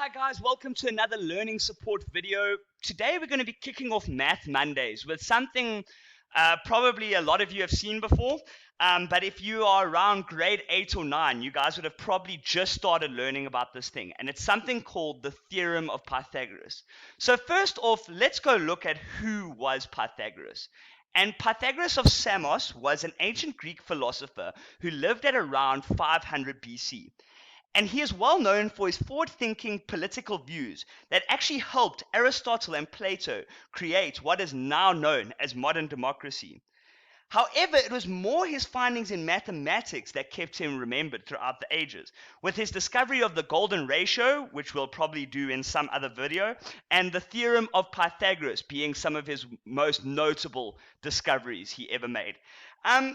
Hi guys, welcome to another learning support video. Today we're going to be kicking off Math Mondays with something probably a lot of you have seen before, but if you are around grade 8 or 9, you guys would have probably just started learning about this thing, and it's something called the Theorem of Pythagoras. So first off, let's go look at who was Pythagoras. And Pythagoras of Samos was an ancient Greek philosopher who lived at around 500 BC. And he is well known for his forward-thinking political views that actually helped Aristotle and Plato create what is now known as modern democracy. However, it was more his findings in mathematics that kept him remembered throughout the ages, with his discovery of the golden ratio, which we'll probably do in some other video, and the theorem of Pythagoras being some of his most notable discoveries he ever made.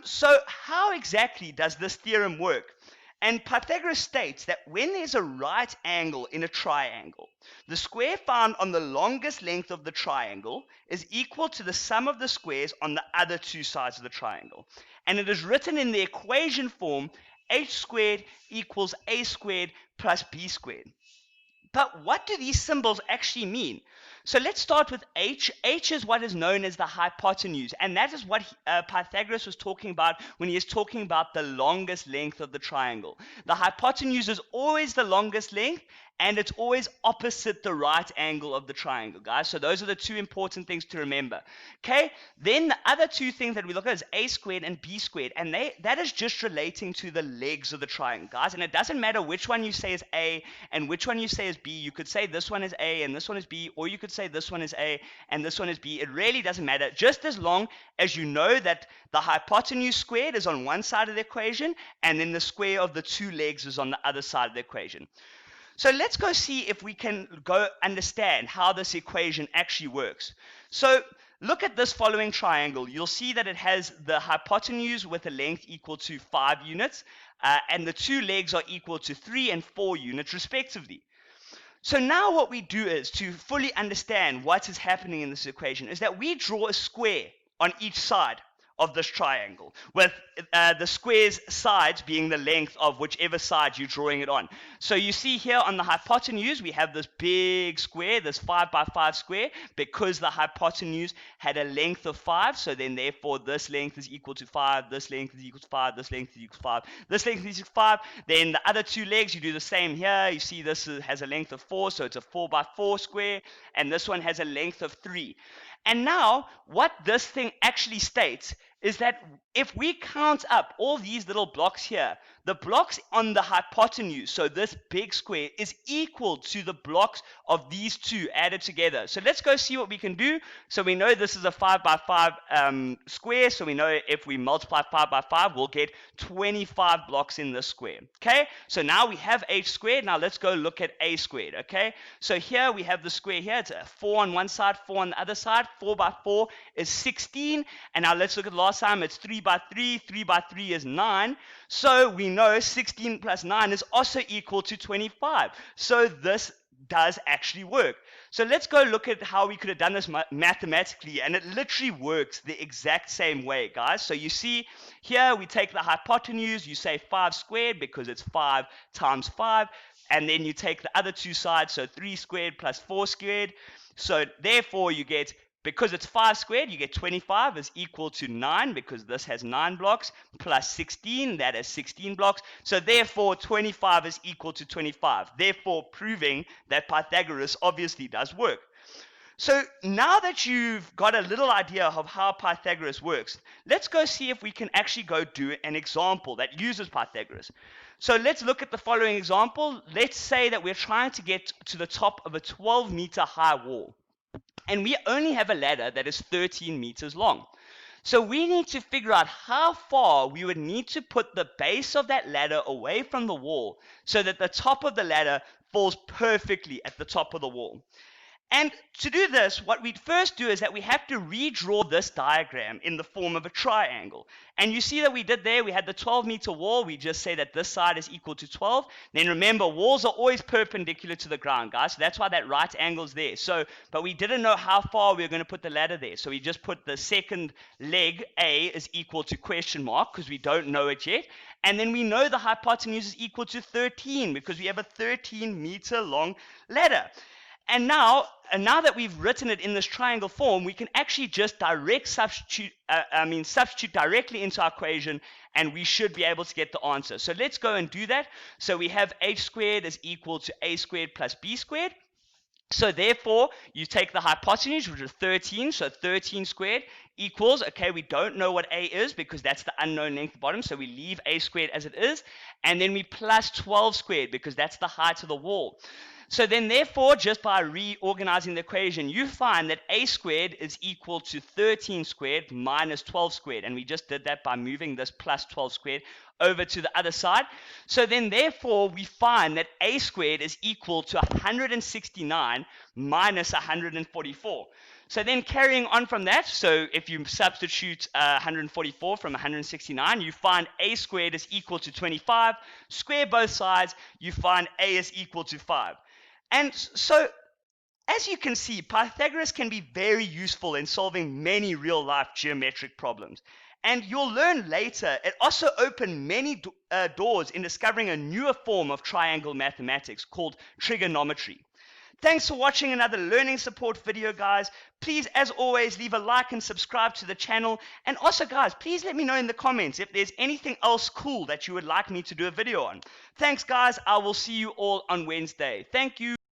So how exactly does this theorem work? And Pythagoras states that when there's a right angle in a triangle, the square found on the longest length of the triangle is equal to the sum of the squares on the other two sides of the triangle. And it is written in the equation form h squared equals a squared plus b squared. But what do these symbols actually mean? So let's start with h. H is what is known as the hypotenuse, and that is what Pythagoras was talking about when he is talking about the longest length of the triangle. The hypotenuse is always the longest length, and it's always opposite the right angle of the triangle, guys. So those are the two important things to remember. Okay, then the other two things that we look at is a squared and b squared, and that is just relating to the legs of the triangle, guys. And it doesn't matter which one you say is a and which one you say is b. You could say this one is a and this one is b, or you could say this one is a and this one is b. It really doesn't matter, just as long as you know that the hypotenuse squared is on one side of the equation and then the square of the two legs is on the other side of the equation. So let's go see if we can go understand how this equation actually works. So look at this following triangle. You'll see that it has the hypotenuse with a length equal to 5 units, and the two legs are equal to 3 and 4 units respectively. So now what we do is, to fully understand what is happening in this equation, is that we draw a square on each side of this triangle, with the square's sides being the length of whichever side you're drawing it on. So you see here on the hypotenuse, we have this big square, this 5 by 5 square, because the hypotenuse had a length of 5, so then therefore this length is equal to 5, this length is equal to 5, this length is equal to 5, this length is equal to 5. Then the other two legs, you do the same here. You see this has a length of 4, so it's a 4 by 4 square, and this one has a length of 3. And now, what this thing actually states is that if we count up all these little blocks here, the blocks on the hypotenuse, so this big square, is equal to the blocks of these two added together. So let's go see what we can do. So we know this is a 5 by 5 square, so we know if we multiply 5 by 5, we'll get 25 blocks in this square. Okay, so now we have h squared. Now let's go look at a squared. Okay, so here we have the square here. It's a 4 on one side, 4 on the other side. 4 by 4 is 16. And now let's look at last time. It's 3 by 3. 3 by 3 is 9. So we know 16 plus 9 is also equal to 25. So this does actually work. So let's go look at how we could have done this mathematically, and it literally works the exact same way, guys. So you see here we take the hypotenuse, you say 5 squared because it's 5 times 5, and then you take the other two sides, so 3 squared plus 4 squared. So therefore you get, because it's 5 squared, you get 25 is equal to 9, because this has 9 blocks, plus 16, that has 16 blocks. So therefore, 25 is equal to 25, therefore proving that Pythagoras obviously does work. So now that you've got a little idea of how Pythagoras works, let's go see if we can actually go do an example that uses Pythagoras. So let's look at the following example. Let's say that we're trying to get to the top of a 12-meter high wall, and we only have a ladder that is 13 meters long. So we need to figure out how far we would need to put the base of that ladder away from the wall so that the top of the ladder falls perfectly at the top of the wall. And to do this, what we'd first do is that we have to redraw this diagram in the form of a triangle. And you see that we did there, we had the 12-meter wall. We just say that this side is equal to 12. Then remember, walls are always perpendicular to the ground, guys. So that's why that right angle is there. But we didn't know how far we were going to put the ladder there. So we just put the second leg, A, is equal to question mark, because we don't know it yet. And then we know the hypotenuse is equal to 13, because we have a 13-meter long ladder. And now that we've written it in this triangle form, we can actually just substitute directly into our equation, and we should be able to get the answer. So let's go and do that. So we have h squared is equal to a squared plus b squared. So therefore, you take the hypotenuse, which is 13, so 13 squared equals, okay, we don't know what a is because that's the unknown length at the bottom, so we leave a squared as it is, and then we plus 12 squared because that's the height of the wall. So then therefore, just by reorganizing the equation, you find that a squared is equal to 13 squared minus 12 squared, and we just did that by moving this plus 12 squared over to the other side. So then therefore, we find that a squared is equal to 169 minus 144. So then carrying on from that, so if you substitute 144 from 169, you find a squared is equal to 25. Square both sides, you find a is equal to 5. And so, as you can see, Pythagoras can be very useful in solving many real-life geometric problems. And you'll learn later, it also opened many doors in discovering a newer form of triangle mathematics called trigonometry. Thanks for watching another learning support video, guys. Please, as always, leave a like and subscribe to the channel. And also, guys, please let me know in the comments if there's anything else cool that you would like me to do a video on. Thanks, guys. I will see you all on Wednesday. Thank you.